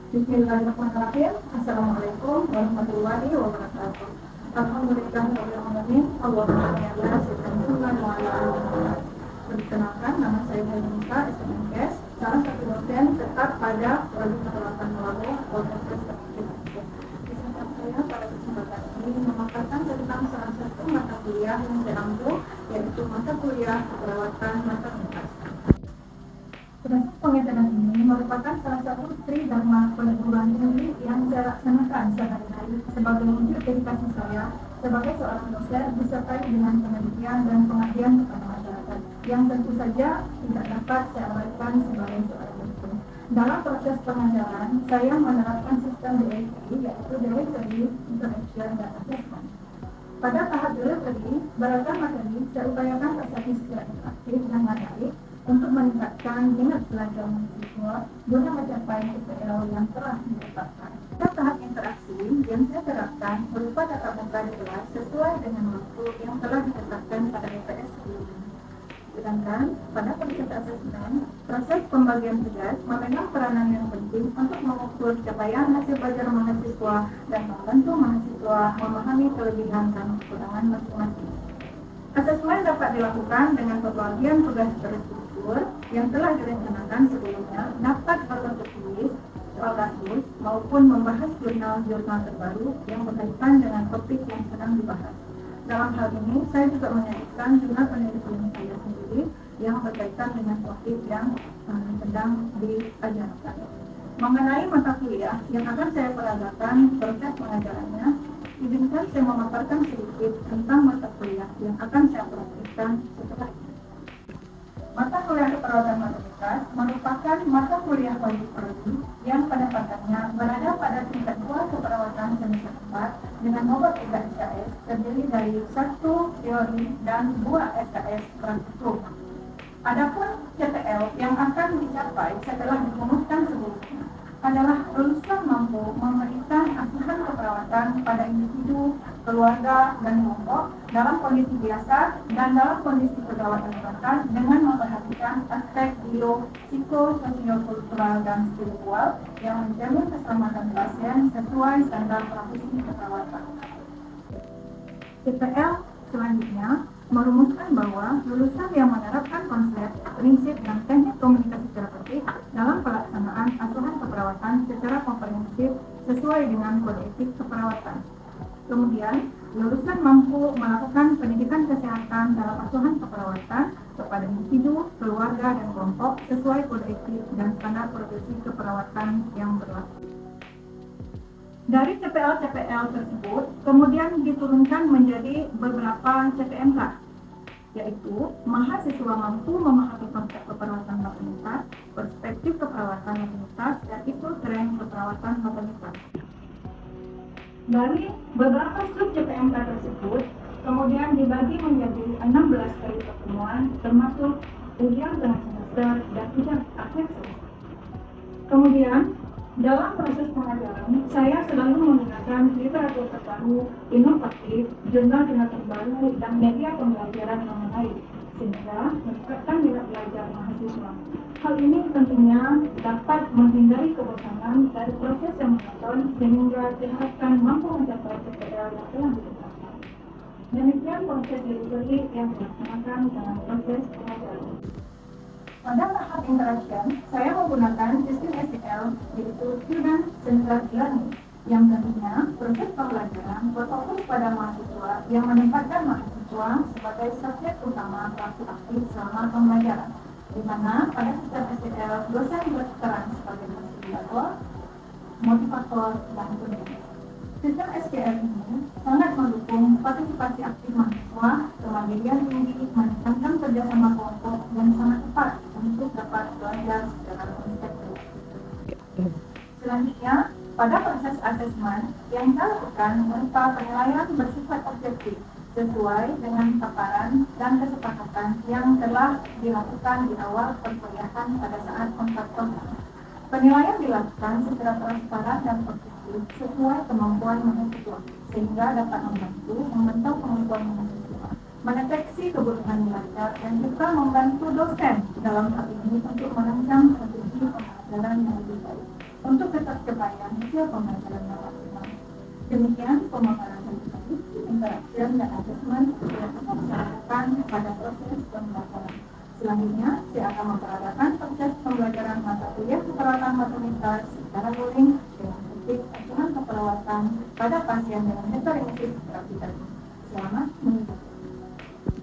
Bismillahirrahmanirrahim. Assalamualaikum warahmatullahi wabarakatuh. Alhamdulillahirrahmanirrahim. Allahumma shalli ala sayyidina Muhammad wa ala ali Muhammad. Perkenalkan, nama saya Nisa SMKes, salah satu dosen tetap pada Prodi Keperawatan Melalui Universitas Indonesia. Kesempatan saya pada kesempatan ini memaparkan tentang salah satu mata kuliah yang saya ambil, yaitu mata kuliah keperawatan maternitas. Proses pengeteran ini merupakan salah satu tridharma perguruan tinggi yang saya laksanakan sehari-hari sebagai wujud dedikasi saya sebagai seorang dosen disertai dengan penelitian dan pengabdian kepada masyarakat yang tentu saja tidak dapat saya abaikan sebagai seorang dosen. Dalam proses pengajaran, saya menerapkan sistem DIY, yaitu Delivery, Interaction, dan Assessment. Pada tahap delivery, beragam materi saya upayakan tersaji secara interaktif dan menarik untuk meningkatkan minat belajar mahasiswa guna mencapai TPL yang telah ditetapkan. Pada tahap interaksi yang saya terapkan berupa tatap muka di kelas sesuai dengan waktu yang telah ditetapkan pada EPS sebelumnya. Sedangkan pada proses asesmen, proses pembagian tugas memegang peranan yang penting untuk mengukur capaian hasil belajar mahasiswa dan membantu mahasiswa memahami kelebihan dan kekurangan masing-masing. Asesmen dapat dilakukan dengan pembagian tugas terstruktur yang telah direncanakan sebelumnya, dapat berbentuk tulis, soal kasus, maupun membahas jurnal-jurnal terbaru yang berkaitan dengan topik yang sedang dibahas. Dalam hal ini, saya juga menyajikan jurnal penelitian saya sendiri yang berkaitan dengan topik yang sedang diajarkan. Mengenai mata kuliah yang akan saya peragakan proses pengajarannya, izinkan saya memaparkan sedikit tentang mata kuliah yang akan saya praktikkan setelah ini. Mata kuliah keperawatan maternitas merupakan mata kuliah wajib prodi yang pendekatannya berada pada tingkat 2 keperawatan semester 4 dengan bobot 3 SKS terdiri dari 1 teori dan 2 SKS praktikum. Adapun CPL yang akan dicapai setelah dirumuskan sebelumnya adalah lulusan mampu memberikan asuhan keperawatan pada individu, keluarga, dan kelompok dalam kondisi biasa dan dalam kondisi keperawatan berat dengan memperhatikan aspek bio, psikososiokultural, dan spiritual yang menjamin keselamatan pasien sesuai standar profesi keperawatan. CPL selanjutnya merumuskan bahwa lulusan yang menerapkan konsep, prinsip, dan teknik komunikasi terapeutik dalam pelaksanaan asuhan keperawatan secara komprehensif sesuai dengan kode etik keperawatan. Kemudian, lulusan mampu melakukan pendidikan kesehatan dalam asuhan keperawatan kepada individu, keluarga, dan kelompok sesuai kode etik dan standar profesi keperawatan yang berlaku. Dari CPL-CPL tersebut, kemudian diturunkan menjadi beberapa CPMK, yaitu mahasiswa mampu memahami konsep keperawatan maternitas, perspektif keperawatan maternitas, dan isu tren keperawatan maternitas. Dari beberapa sub CPMK tersebut, kemudian dibagi menjadi 16 kali pertemuan, termasuk ujian tengah semester dan ujian akhir semester. Kemudian, dalam proses pengajaran, saya selalu menggunakan literatur terbaru, inovatif, jurnal-jurnal terbaru, dan media pembelajaran yang menarik, sehingga meningkatkan minat belajar mahasiswa. Hal ini tentunya dapat menghindari kebosanan dari proses yang monoton, sehingga diharapkan mampu mencapai TPL yang telah ditetapkan. Demikian proses delivery yang dilaksanakan dalam proses pengajaran. Pada tahap interaction, saya menggunakan sistem STL, yaitu Student Centered Learning, yang tentunya proses pembelajaran berfokus pada mahasiswa yang menempatkan mahasiswa sebagai subjek utama pelaku aktif selama pembelajaran, di mana pada sistem STL, dosen berperan sebagai fasilitator, motivator, dan pendidik. Sistem STL ini sangat mendukung partisipasi aktif mahasiswa, kemandirian tinggi, menekankan kerjasama kelompok, dan sangat tepat untuk dapat belajar secara konseptual. Selanjutnya, pada proses asesmen yang saya lakukan berupa penilaian bersifat objektif sesuai dengan paparan dan kesepakatan yang telah dilakukan di awal perkuliahan pada saat kontrak. Penilaian dilakukan secara transparan dan objektif sesuai kemampuan mahasiswa, sehingga dapat membantu memantau kemampuan mahasiswa, mendeteksi kebutuhan belajar, dan juga membantu dosen dalam hal ini untuk merancang strategi pembelajaran yang lebih baik. Untuk ketercapaian hasil pembelajaran yang maksimal. Demikian pemaparan tadi, interaction dan assessment yang akan dilakukan pada proses pembelajaran. Selanjutnya, saya akan memperagakan proses pembelajaran mata kuliah keperawatan maternitas secara luring dengan topik asuhan keperawatan pada pasien dengan hiperemesis gravitas. Selamat mengikuti.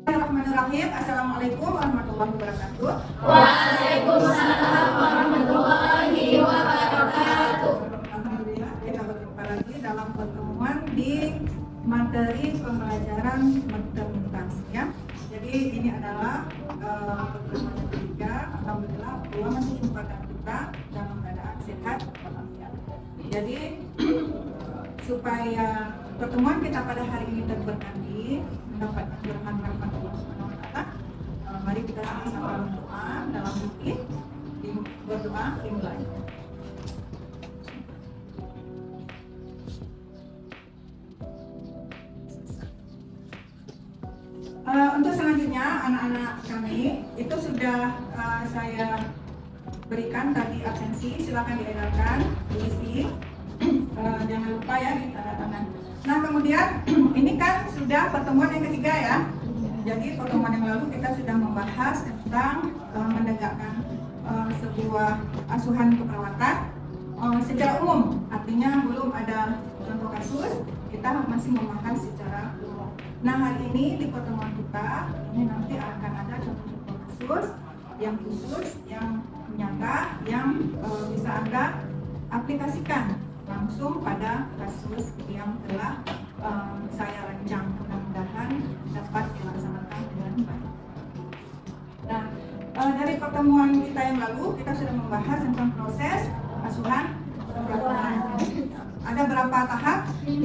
Bismillahirrahmanirrahim. Assalamualaikum warahmatullahi wabarakatuh. Waalaikumsalam warahmatullahi wabarakatuh. Alhamdulillah, kita berjumpa lagi dalam pertemuan di materi pembelajaran maternitas ya. Jadi ini adalah pertemuan yang ketiga. Alhamdulillah, Allah masih menyempatkan kita dalam keadaan sehat walafiat. Jadi supaya pertemuan kita pada hari ini terberkati, mendapatkan berkat rahmat Allah Subhanahu wa taala. Mari kita sama-sama berdoa dalam zikir, berdoa dimulai. Untuk selanjutnya anak-anak kami itu sudah saya berikan tadi absensi, silakan diedarkan, diisi. Jangan lupa ya di tanda tangan. Nah kemudian ini kan sudah pertemuan yang ketiga ya. Jadi pertemuan yang lalu kita sudah membahas tentang menegakkan sebuah asuhan keperawatan secara umum. Artinya belum ada contoh kasus, kita masih membahas secara umum. Nah hari ini di pertemuan kita ini nanti akan ada contoh-contoh kasus yang khusus, yang nyata, yang bisa Anda aplikasikan langsung pada kasus yang telah saya rancang. Mudah-mudahan dapat dilaksanakan dengan baik. Nah, dari pertemuan kita yang lalu kita sudah membahas tentang proses asuhan keperawatan. Ada berapa tahap? 5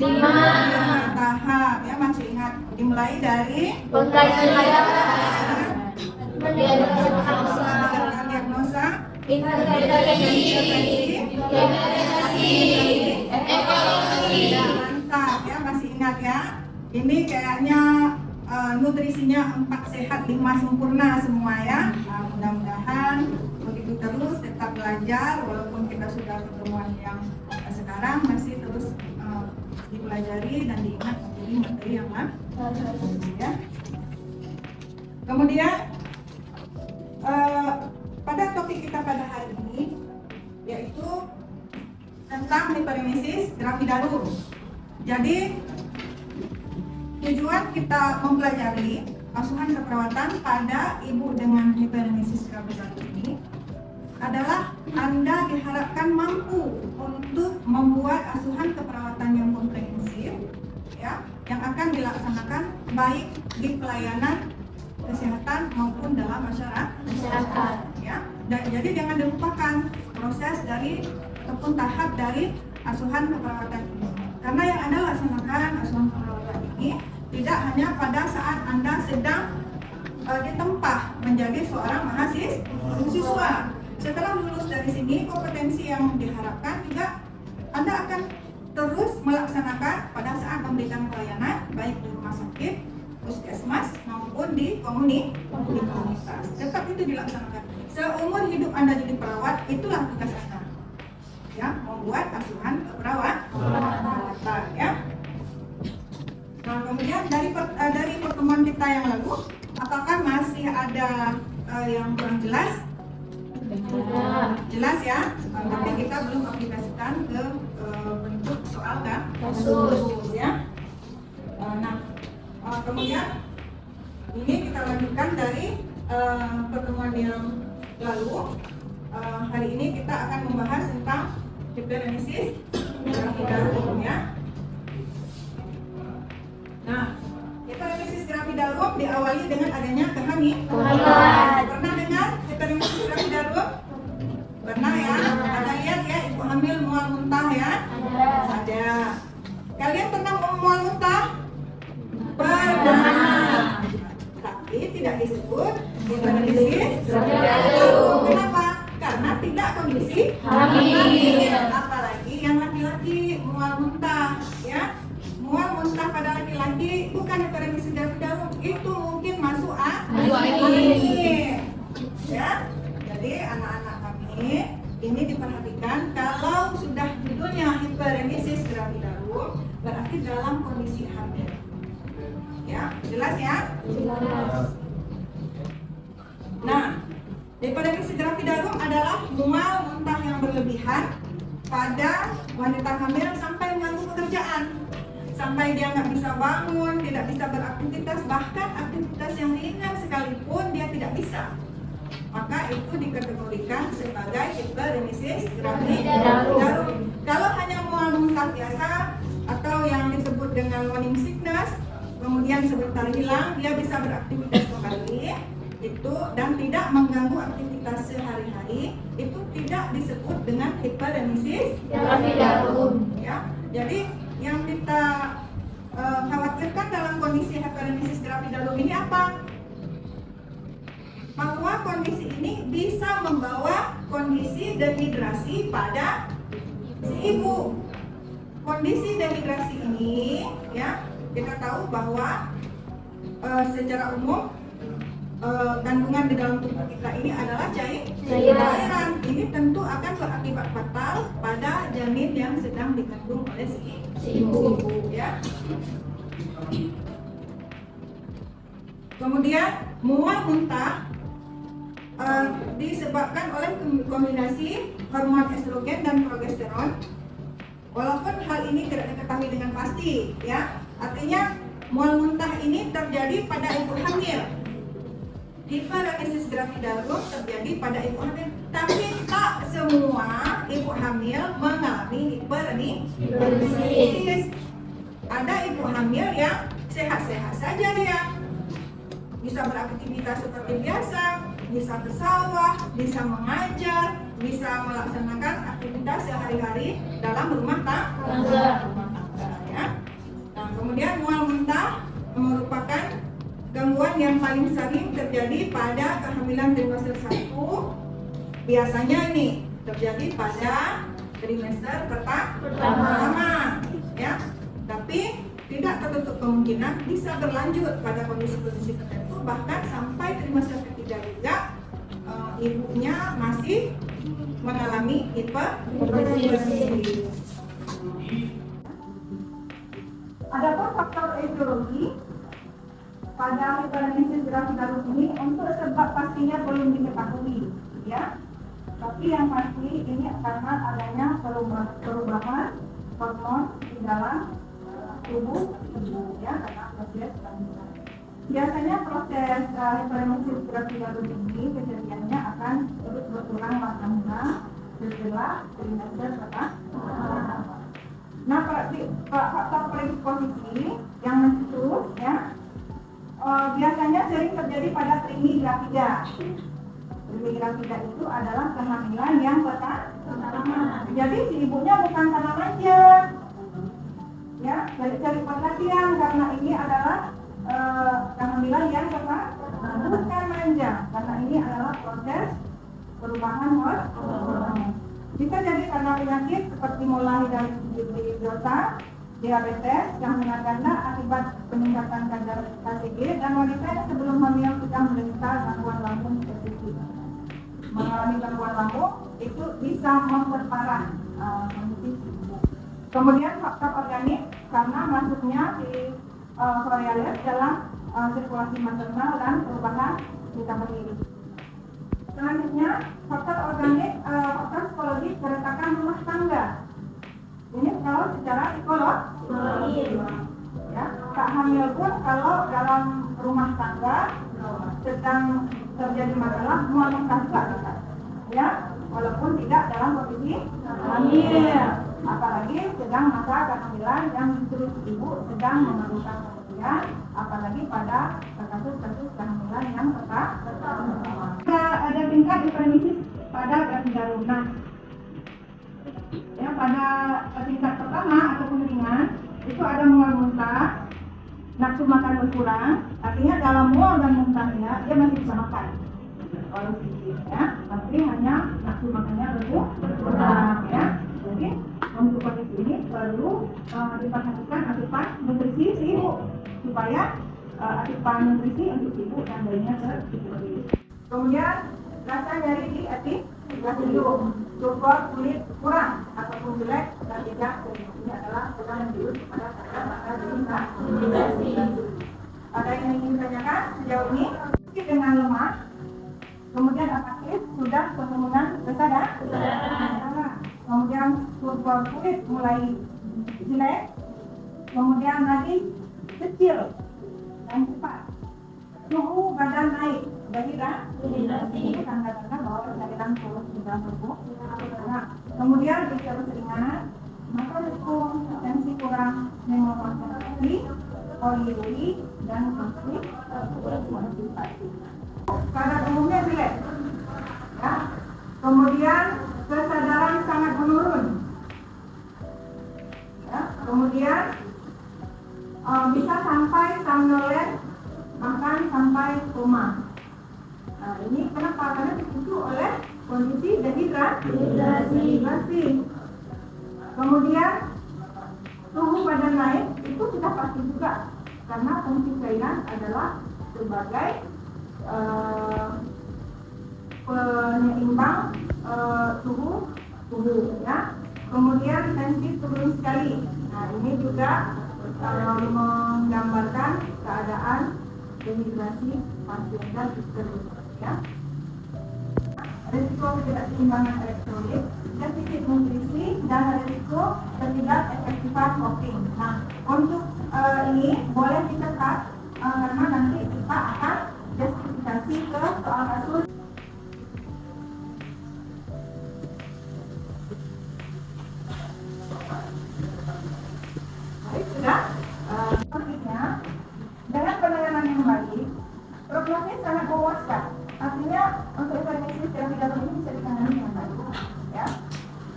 tahap ya, masih ingat? Dimulai dari diagnosa, mantap ya, masih ingat ya. Ini kayaknya nutrisinya 4 sehat 5 sempurna semua ya. Nah, mudah-mudahan begitu terus tetap belajar walaupun kita sudah pertemuan yang sekarang masih terus dipelajari dan diingat menjadi materi yang ya. Kemudian pada topik kita pada hari ini yaitu tentang hiperemesis gravidarum. Jadi tujuan kita mempelajari asuhan keperawatan pada ibu dengan hiperemesis gravidarum ini adalah Anda diharapkan mampu untuk membuat asuhan keperawatan yang komprehensif ya, yang akan dilaksanakan baik di pelayanan kesehatan maupun dalam masyarakat ya. Dan jadi jangan dilupakan proses dari ataupun tahap dari asuhan keperawatan ini. Karena yang Anda laksanakan asuhan keperawatan ini tidak hanya pada saat Anda sedang ditempa menjadi seorang mahasiswa. Setelah lulus dari sini, kompetensi yang diharapkan juga Anda akan terus melaksanakan pada saat memberikan pelayanan baik di rumah sakit, puskesmas maupun di komunitas. Tetap itu dilaksanakan. Seumur hidup Anda jadi perawat, itulah tugas Anda. Ya, membuat asuhan keperawatan ya. Nah, kemudian dari pertemuan kita yang lalu, apakah masih ada yang kurang jelas? Jelas ya, tapi kita belum aplikasikan ke bentuk soal kan? Kasus ya. Nah, kemudian ini kita lanjutkan dari pertemuan yang lalu. Hari ini kita akan membahas tentang hiperemesis gravidarum ya. Nah, hiperemesis gravidarum diawali dengan adanya kehamilan. Pernah dengar hiperemesis gravidarum? Pernah ya? Ada lihat ya ibu hamil mual muntah ya? Ada. Kalian pernah mual muntah? Pernah. Tapi tidak disebut hiperemesis gravidarum. Kenapa? Karena tidak kondisi hamil. Apalagi yang laki-laki mual muntah ya. Mual muntah pada laki-laki bukan hiperemesis gravidarum, itu mungkin masuk hamil. Ya. Jadi anak-anak kami ini diperhatikan kalau sudah judulnya hiperemesis gravidarum berarti dalam kondisi hamil. Ya, jelas ya? Jelas. Nah, hiperemesis gravidarum adalah mual muntah yang berlebihan pada wanita hamil sampai mengganggu pekerjaan. Sampai dia nggak bisa bangun, tidak bisa beraktivitas, bahkan aktivitas yang ringan sekalipun dia tidak bisa. Maka itu dikategorikan sebagai hiperemesis gravidarum. Kalau hanya mual muntah biasa atau yang disebut dengan morning sickness, kemudian sebentar hilang, dia bisa beraktivitas kembali, itu dan tidak mengganggu aktivitas sehari-hari, itu tidak disebut dengan hiperemesis Gravidarum. ya. Jadi yang kita khawatirkan dalam kondisi hiperemesis gravidarum ini apa? Bahwa kondisi ini bisa membawa kondisi dehidrasi pada si ibu. Kondisi dehidrasi ini ya, kita tahu bahwa secara umum kandungan di dalam tubuh kita ini adalah cairan. Ini tentu akan berakibat fatal pada janin yang sedang dikandung oleh si ibu ya. Kemudian mual muntah disebabkan oleh kombinasi hormon estrogen dan progesteron. Walaupun hal ini tidak diketahui dengan pasti ya. Artinya mual muntah ini terjadi pada ibu hamil. Hiperemesis gravidarum terjadi pada ibu hamil, tapi tak semua ibu hamil mengalami hiperemesis. Ada ibu hamil yang sehat-sehat saja dia, bisa beraktivitas seperti biasa, bisa ke sawah, bisa mengajar, bisa melaksanakan aktivitas sehari-hari dalam rumah tangga ya. Nah, kemudian mual muntah merupakan gangguan yang paling sering terjadi pada kehamilan trimester 1. Biasanya ini terjadi pada trimester pertama ya. Tapi tidak tertutup kemungkinan bisa berlanjut pada kondisi-kondisi tertentu, bahkan sampai trimester ketiga juga ibunya masih mengalami hiperemesis. Adapun faktor etiologi pada hiperemesis gravidarum ini untuk sebab pastinya belum diketahui ya. Tapi yang pasti ini karena adanya perubahan hormon di dalam tubuh ibu ya, karena proses kandungan. Biasanya proses hiperemesis gravidarum ini kejadiannya akan terus berkurang lama setelah trimester pertama. Nah, faktor predisposisi yang mencetus ya biasanya sering terjadi pada trimi gravida. Trimi gravida itu adalah kehamilan yang pertama. Jadi si ibunya bukan karena manja, ya, cari perhatian karena ini adalah kehamilan yang pertama, bukan manja, karena ini adalah proses perubahan hormon. Bisa jadi karena penyakit seperti mulai dari hidrota, diabetes, kehamilan ganda akibat peningkatan kadar KCG, dan wanita yang sebelum hamil sudah menderita gangguan lambung spesifik. Mengalami gangguan lambung itu bisa memperparah kondisi ibu. Kemudian faktor organik karena masuknya si Variales dalam sirkulasi maternal dan perubahan vitamin D. Selanjutnya faktor organik, faktor psikologis keretakan rumah tangga. Ini kalau secara psikologis ya, tak hamil pun kalau dalam rumah tangga sedang terjadi masalah mual muntah juga bisa ya, walaupun tidak dalam kondisi hamil, apalagi sedang masa kehamilan yang justru ibu sedang memerlukan perhatian, apalagi pada kasus-kasus kehamilan yang pertama. Ada tingkat hiperemesis pada gravidarum. Nah, ya, pada tingkat pertama ataupun ringan itu ada mual muntah, nafsu makan berkurang, artinya dalam mual dan muntahnya dia masih bisa makan kalau sedikit ya, tapi hanya nafsu makannya berkurang ya. Jadi untuk kondisi ini perlu diperhatikan asupan nutrisi si ibu supaya asupan nutrisi untuk ibu dan bayinya tercukupi. Kemudian rasa nyeri di residu sulfur kulit kurang ataupun jelek dan tidak sering. Ini adalah kurang yang diurus kepada kadar maka dehidrasi. Ada yang ingin ditanyakan sejauh ini? Dengan lemah, kemudian apatis sudah penurunan kesadaran. Kemudian sulfur kulit mulai jelek, kemudian nadi kecil dan cepat. Suhu badan naik, dehidrasi. Ini tanda-tanda bahwa pencairan turun di dalam tubuh. Nah, kemudian jika keseringan, maka risiko tensi kurang memokonsentrasi, poliuri dan konflik konsentrasi. Kadar umumnya jelek. Ya. Kemudian kesadaran sangat menurun. Ya. Kemudian bisa sampai somnolen, bahkan sampai koma. Nah, ini kenapa? Karena dipicu oleh kondisi dehidrasi. Kemudian suhu badan naik itu sudah pasti juga, karena fungsi cairan adalah sebagai penyeimbang suhu tubuh, ya. Kemudian tensi turun sekali. Nah, ini juga menggambarkan keadaan dehidrasi pasien dan histerus, ya. Risiko ketidakseimbangan elektrolit, defisit nutrisi, dan risiko terlibat efektifan coping. Nah, untuk ini boleh dicatat karena nanti kita akan justifikasi ke soal kasus. Baik, sudah. Selanjutnya, dengan penanganan yang baik, prognosis sangat memuaskan. Artinya untuk hipertensi terapi dalam ini bisa ditangani dengan baik, ya.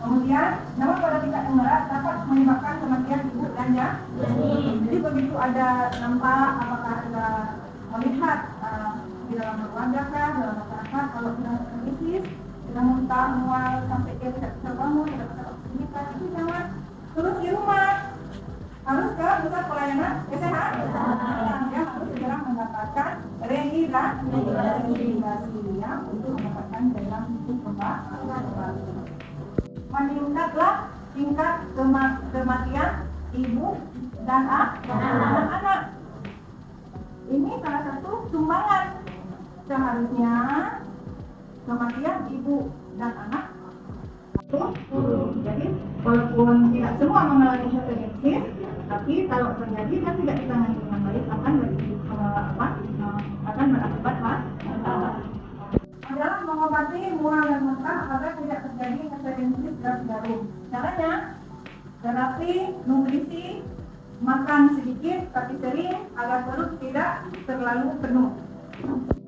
Kemudian, namun pada tingkat yang berat dapat menyebabkan kematian ibu dan janin. Jadi begitu ada nampak apakah ada melihat di dalam keluarga kah, dalam masyarakat, kalau sudah krisis, sudah muntah, mual sampai dia tidak bisa bangun, tidak bisa aktivitas, itu jangan terus di rumah. Harus ke pusat pelayanan kesehatan. Dia harus segera mendapatkan rehidrasi, ya, untuk mendapatkan cairan tubuh kembali. Meningkatlah tingkat kematian ibu dan anak. Ini salah satu sumbangan. Seharusnya kematian ibu dan anak jadi walaupun tidak semua mengalami hipertensi, tapi kalau terjadi dan tidak ditangani dengan baik akan berakibat adalah mengobati mual dan muntah agar tidak terjadi hipertensi jarum. Caranya terapi nutrisi, makan sedikit tapi sering agar perut tidak terlalu penuh.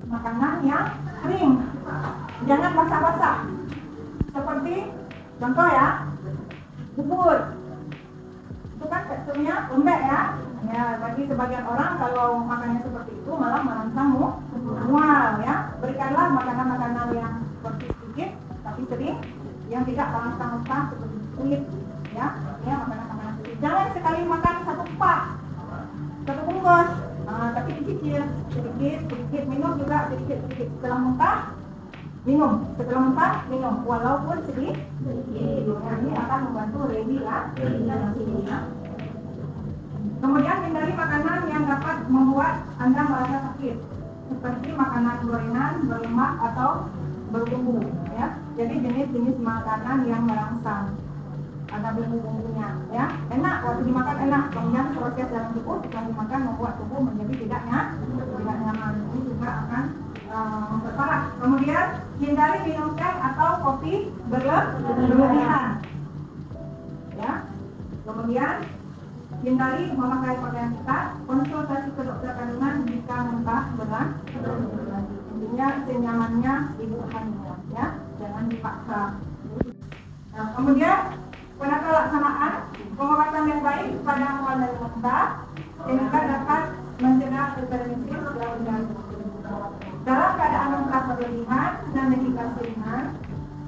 Makanan yang kering, jangan basah-basah. Seperti contoh, ya, bubur. Itu kan teksturnya lembek, ya. Ya, bagi sebagian orang kalau makannya seperti itu malah merangsang mual, ya. Berikanlah makanan-makanan yang seperti sedikit tapi sering, yang tidak merangsang seperti kulit, ya. Ya, makanan-makanan sedikit. Jangan sekali makan satu bungkus, tapi dicicil sedikit, minum juga sedikit. Setelah muntah minum, walaupun sedikit. Ini akan membantu rehidrasi. Kemudian hindari makanan yang dapat membuat Anda merasa sakit, seperti makanan gorengan, berlemak atau berbumbu, ya. Jadi jenis-jenis makanan yang merangsang, ada bumbu-bumbunya, ya. Enak, waktu dimakan enak, kemudian proses dalam tubuh setelah dimakan membuat tubuh menjadi tidak nyaman. Ini juga akan memperparah. Kemudian hindari minum teh atau kopi berlebihan, ya. Kemudian hindari memakai pakaian ketat, konsultasi ke dokter kandungan jika muntah berat. Intinya senyamannya ibu hamil, ya, jangan dipaksa. Nah, kemudian penata laksanaan pengobatan yang baik pada mual dan muntah sehingga dapat mencegah hipertensi dalam keadaan muntah berlebihan dan dehidrasi ringan.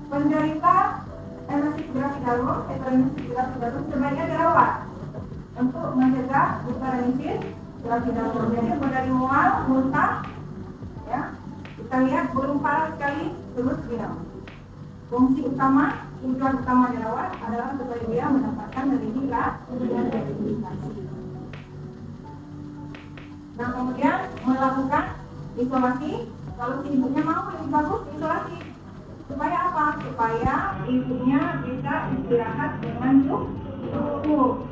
Penderita hipertensi darum sebaiknya dirawat untuk mencegah hipertensi darum. Jadi dari mual, muntah, ya, kita lihat belum parah sekali, terus dirawat. Fungsi utama, tujuan utama dirawat adalah supaya dia mendapatkan rehabilitasi. Nah, kemudian melakukan isolasi. Kalau si ibunya mau lebih bagus isolasi. Supaya apa? Supaya ibunya bisa istirahat dengan cukup.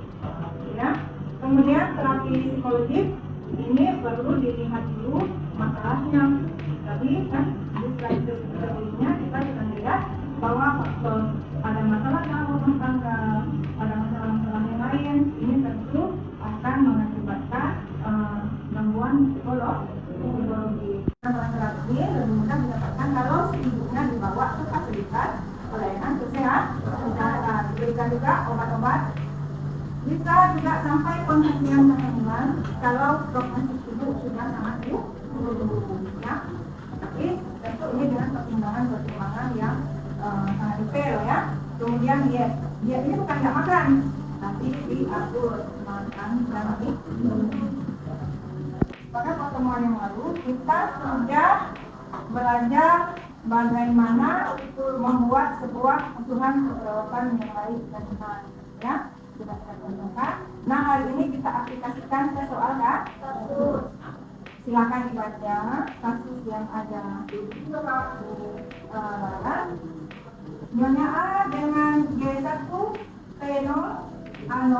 Ya. Kemudian terapi psikologis ini perlu dilihat dulu masalahnya. Tadi kan di slide sebelumnya kita sudah lihat bahwa faktor ada masalah dalam rumah tangga, ada masalah-masalah yang lain, ini tentu akan mengakibatkan gangguan psikologi. Terapi lebih mudah didapatkan kalau si ibunya dibawa ke fasilitas pelayanan kesehatan. Diberikan juga obat-obat. Bisa juga sampai penghentian kehamilan kalau prognosis ibu sudah sangat buruk, ya. Tapi tentu ini dengan pertimbangan yang sangat detail, ya. Kemudian dia ini bukan nggak makan, tapi diatur makan dan minum. Pada pertemuan yang lalu kita sudah belajar bagaimana membuat sebuah asuhan keperawatan yang baik dan benar, ya. Sudah saya contohkan. Nah, hari ini kita aplikasikan ke soal kasus. Silakan dibaca kasus yang ada di Nyonya A dengan G1 P0 A0,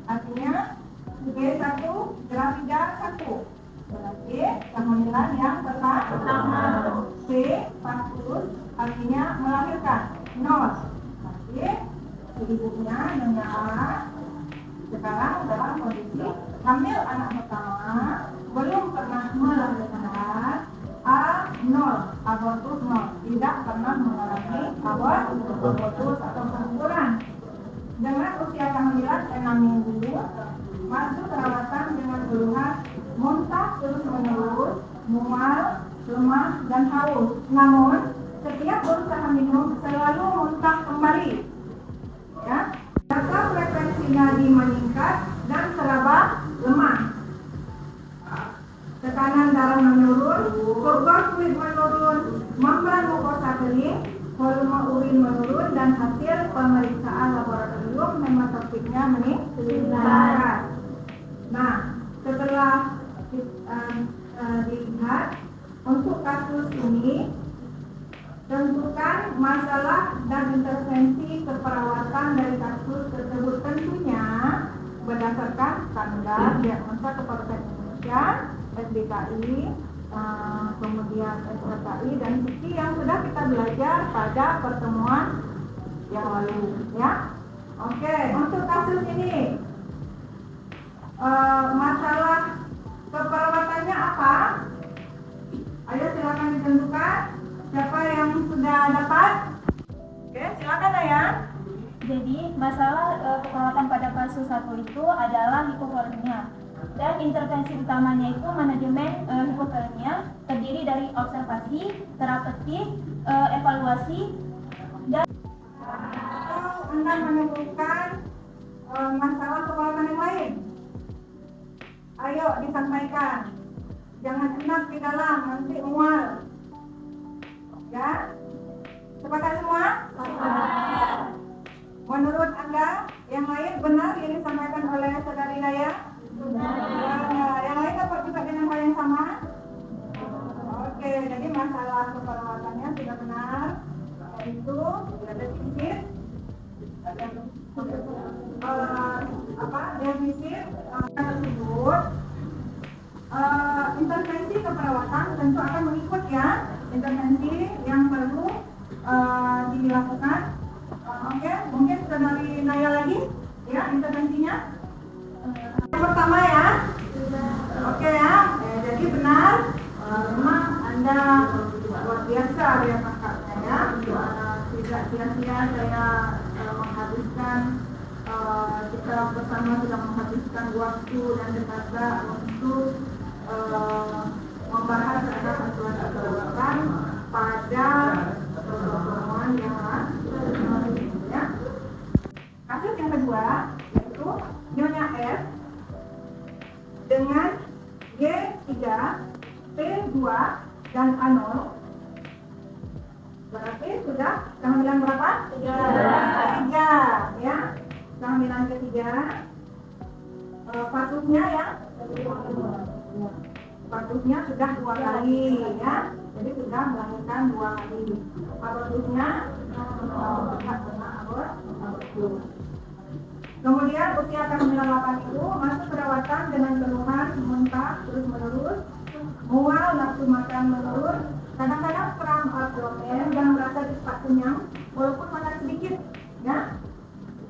artinya G1 grafida 1, berarti kehamilan yang pertama. C pasus, artinya melahirkan 0, berarti ibunya Nyonya A sekarang dalam kondisi hamil anak pertama, belum pernah melahirkan. A0, abortus 0, tidak pernah mengalami abortus atau pengguguran. Dengan usia kehamilan 6 minggu, masuk perawatan dengan keluhan muntah terus-menerus, mual, lemah, dan haus. Namun, setiap berusaha minum selalu muntah kembali. Ya, data frekuensinya meningkat dan seraba lemah. Tekanan darah menurun, kurva fluid menurun, membran mukosa kering, volume urin menurun, dan hasil pemeriksaan laboratorium hematokritnya meningkat. Nah, setelah dilihat untuk kasus ini, tentukan masalah dan intervensi keperawatan dari kasus tersebut tentunya berdasarkan standar diagnosa keperawatan Indonesia, SBKI, kemudian SRKI, dan SIKI yang sudah kita belajar pada pertemuan yang lalu, ya. Oke, untuk kasus ini masalah keperawatannya apa? Ayo silakan ditentukan. Siapa yang sudah dapat? Oke, silakan ya. Jadi masalah keperawatan pada kasus 1 itu adalah hipovolemia. Dan intervensi utamanya itu manajemen hipovolemia, terdiri dari observasi, terapeutik, evaluasi, dan Anda menemukan masalah keperawatan yang lain. Ayo disampaikan. Jangan enak di dalam, nanti mual. Ya? Sepakat semua? Menurut Anda yang lain benar yang disampaikan oleh Saudari Naya? Benar. Yang lain dapat juga dengan hal yang sama? Oke, jadi masalah keperawatannya sudah benar. Yaitu ada defisit, defisit tersebut. Intervensi keperawatan tentu akan mengikut, ya. Intervensi yang perlu dilakukan. Oke, mungkin Saudari Naya lagi, ya, intervensinya. Yang pertama, ya. Oke, ya. Jadi benar, memang Anda luar biasa ya kakaknya, ya. Tidak sia-sia saya menghabiskan, kita bersama sudah menghabiskan waktu dan tenaga untuk membahas tentang asuhan keperawatan pada pertemuan yang lalu, ya. Kasus yang kedua yaitu Nyonya F dengan G3, P2, dan A0, berarti sudah sudah kehamilan berapa? 3 ya. Kehamilan ketiga patuhnya ya, patuhnya sudah 2 kali ya, jadi sudah melahirkan 2 kali. Abortusnya pernah abortus. Kemudian usia kehamilan 8 itu masuk perawatan dengan keluhan muntah terus menerus, mual, nafsu makan menurun, kadang-kadang kram abdomen dan merasa cepat kenyang walaupun makan sedikit ya.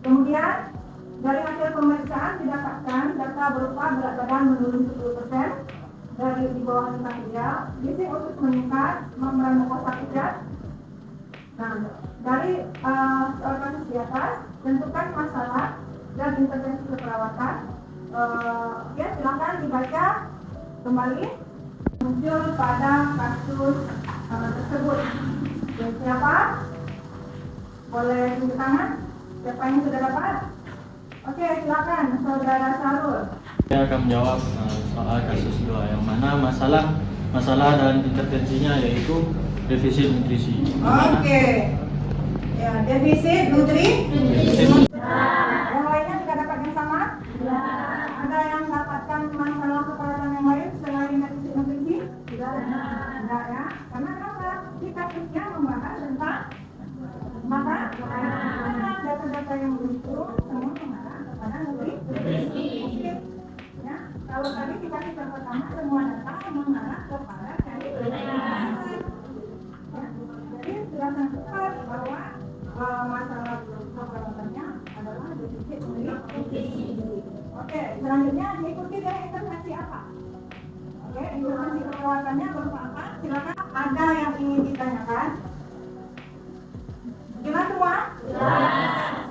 Kemudian dari hasil pemeriksaan didapatkan data berupa berat badan menurun 10% dari di bawah 5 ideal, bising usus meningkat, membran mukosa pucat. Nah, dari kasus di atas tentukan masalah dan intervensi keperawatan. Ya, silakan dibaca kembali muncul pada kasus tersebut. Dan siapa? Boleh tunjuk tangan? Siapa yang sudah dapat? Oke, silakan Saudara Sarul. Saya akan menjawab soal kasus 2 yang mana masalah dan intervensinya yaitu defisit nutrisi. Oke. Ya, defisit nutrisi. Yang lainnya juga dapat yang sama? Ya. Ada yang dapatkan masalah keperawatan yang lain selain defisit nutrisi? Tidak. Tidak ya. Karena apa? Di kasusnya membahas tentang maka data-data yang begitu semua mengarah kepada nutrisi. Ya. Kalau tadi di kasus yang pertama semua data mengarah kepada nutrisi. Jadi sudah tepat bahwa masalah keperawatannya adalah defisit nutrisi. Oke, selanjutnya diikuti dari intervensi apa? Oke, intervensi keperawatannya berupa apa? Silakan. Ada yang ingin ditanyakan? Jelas semua?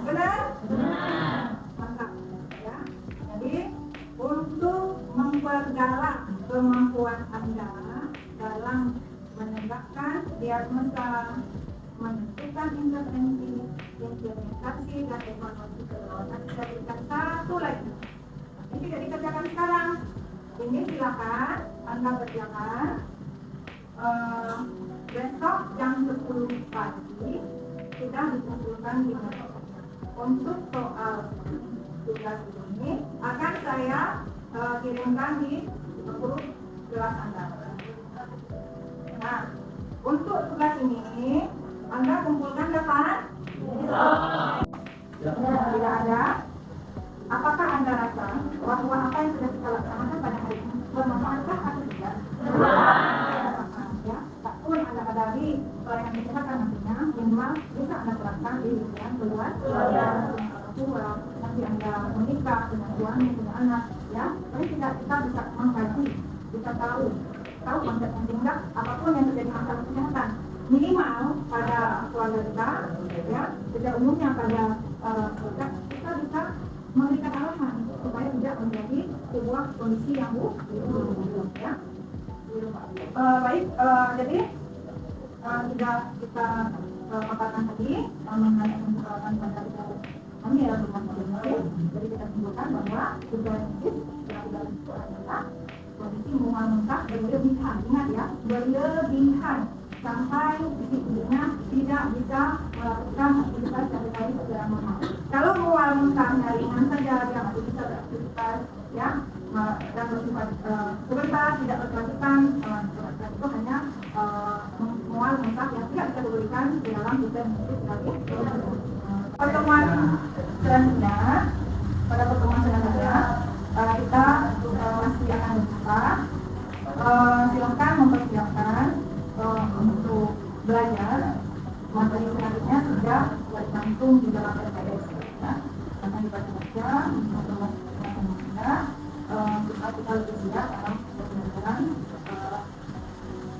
Benar? Mantap. Ya. Jadi untuk memperdalam kemampuan Anda dalam menegakkan diagnosa, menentukan intervensi, implementasi dan evaluasi keperawatan, kita berikan satu lagi. Ini tidak dikerjakan sekarang. Ini silakan Anda kerjakan. Besok jam 10 pagi sudah dikumpulkan di meja. Untuk soal tugas ini akan saya kirimkan di grup kelas Anda. Nah, untuk tugas ini Anda kumpulkan kapan? Tidak ada. Apakah Anda rasa bahwa apa yang sudah kita laksanakan pada hari ini bermanfaatkah atau tidak? Ya, tak pun Anda hadapi pelayanan kesehatan nantinya, minimal bisa Anda terapkan di lingkungan keluar. Nanti Anda menikah dengan suami, punya anak, ya. Tapi kita bisa mengkaji, bisa tahu konsep yang tindak apapun yang terjadi masalah kesehatan. Minimal pada keluarga kita, ya, sejak umumnya pada keluarga kita bisa memberikan arahan supaya tidak menjadi sebuah kondisi yang buruk, ya. Baik, jadi sudah kita paparkan tadi mengenai keperawatan pada kami adalah rumah sakit. Jadi kita simpulkan bahwa tuberkulosis itu adalah kondisi mual muntah berlebihan. Ingat ya, berlebihan sampai fisiknya tidak bisa melakukan aktivitas sehari-hari secara normal. Kalau mual muntahnya ringan saja, dia masih bisa beraktivitas, ya, dan bersifat sebentar, tidak berkelanjutan, itu hanya mual muntah yang tidak bisa diberikan di dalam tuberkulosis tadi. Pertemuan selanjutnya, pada pertemuan selanjutnya kita masih akan berjumpa. Silakan mempersiapkan untuk belajar materi selanjutnya sudah tercantum di dalam RPS. Akan dibaca-baca untuk selanjutnya kita lebih siap dalam pembelajaran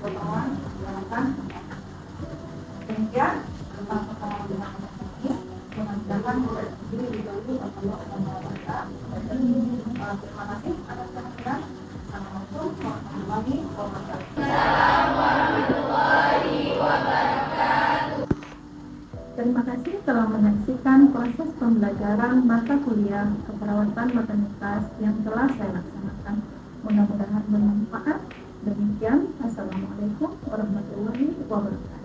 pertemuan yang akan demikian tentang pertemuan dengan ini. Dengan diri dahulu Allah SWT. Terima kasih atas perhatian. Assalamualaikum warahmatullahi wabarakatuh. Terima kasih telah menyaksikan proses pembelajaran mata kuliah keperawatan maternitas yang telah saya laksanakan. Mudah-mudahan bermanfaat. Demikian, Assalamualaikum warahmatullahi wabarakatuh.